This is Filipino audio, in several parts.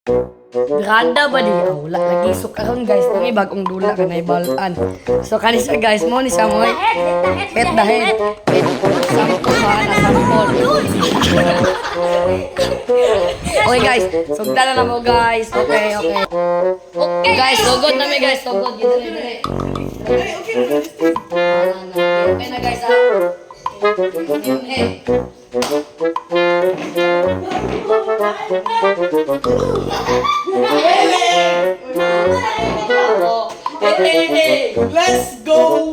Grada ba di? Wala lagi. So karon guys, nang bagong dula ka na ibalutan. So kanisa guys, mo ni sa mo. Head the head. Sample ba na sample. Okay guys, sugdan na mo guys. Okay. Okay guys, sugod na mi guys, sugod gid dali. Okay na guys ha. Let's go!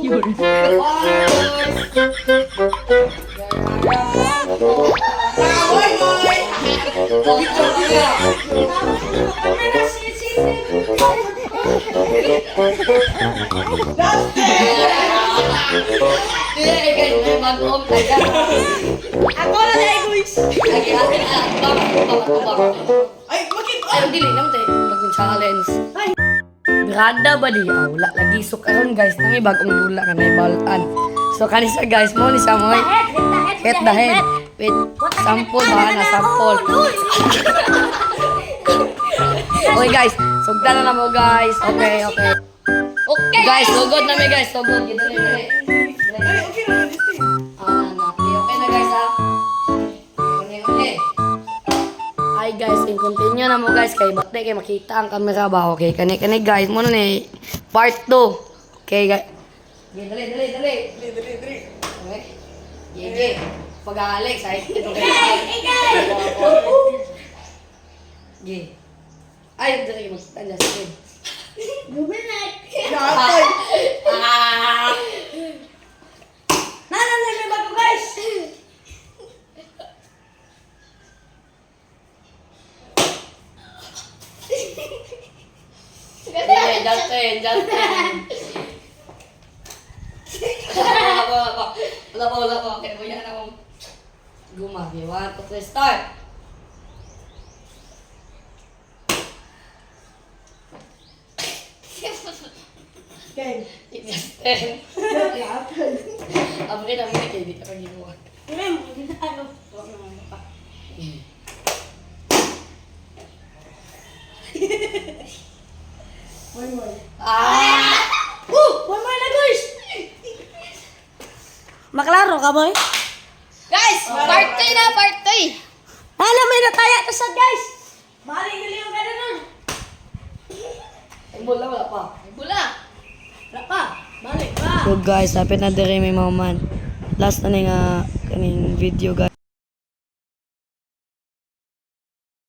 Mag-om tayo. Ako na na guys! Lagi Ay, bakit? Pero dili naman tayo mag-challenge. Brada ba di? Wala lagi. So karon guys, nang bagong dula ka na ibalutan. So kanisa guys, mo ni sa mo. Head the head. Wait, sample ba na sample. Okay guys, sugdan na mo guys. Okay. Okay guys, sugod na mi guys, sugod gid dali. Ay, okay na. Okay na guys ha. Okay. Hi guys, continue na mo guys kay bakte kay makita ang camera ba. Okay, kani guys, mo na ni part 2. Okay guys. Dali. Dali. Okay. Gigi. Pag-aalig sa ito guys. Gigi. Ay, dali mo tanda sa akin. Gatay! Nana na may bago guys. Justin. Wala pa. Kaya mo yan akong gumagi. 1, 2, 3, start! Okay. Justin. Gatay. Abri na mga kayo, di ka ginawa. Moy. One more na guys! Maklaro ka, boy? Guys! Part 3 na, part 3! Ano, may nataya to sa guys! Balik na liyo ka na nun. Ay, wala pa. Wala pa. Balik pa. So guys, happy na dire may mga man. Last na nga kaning video guys.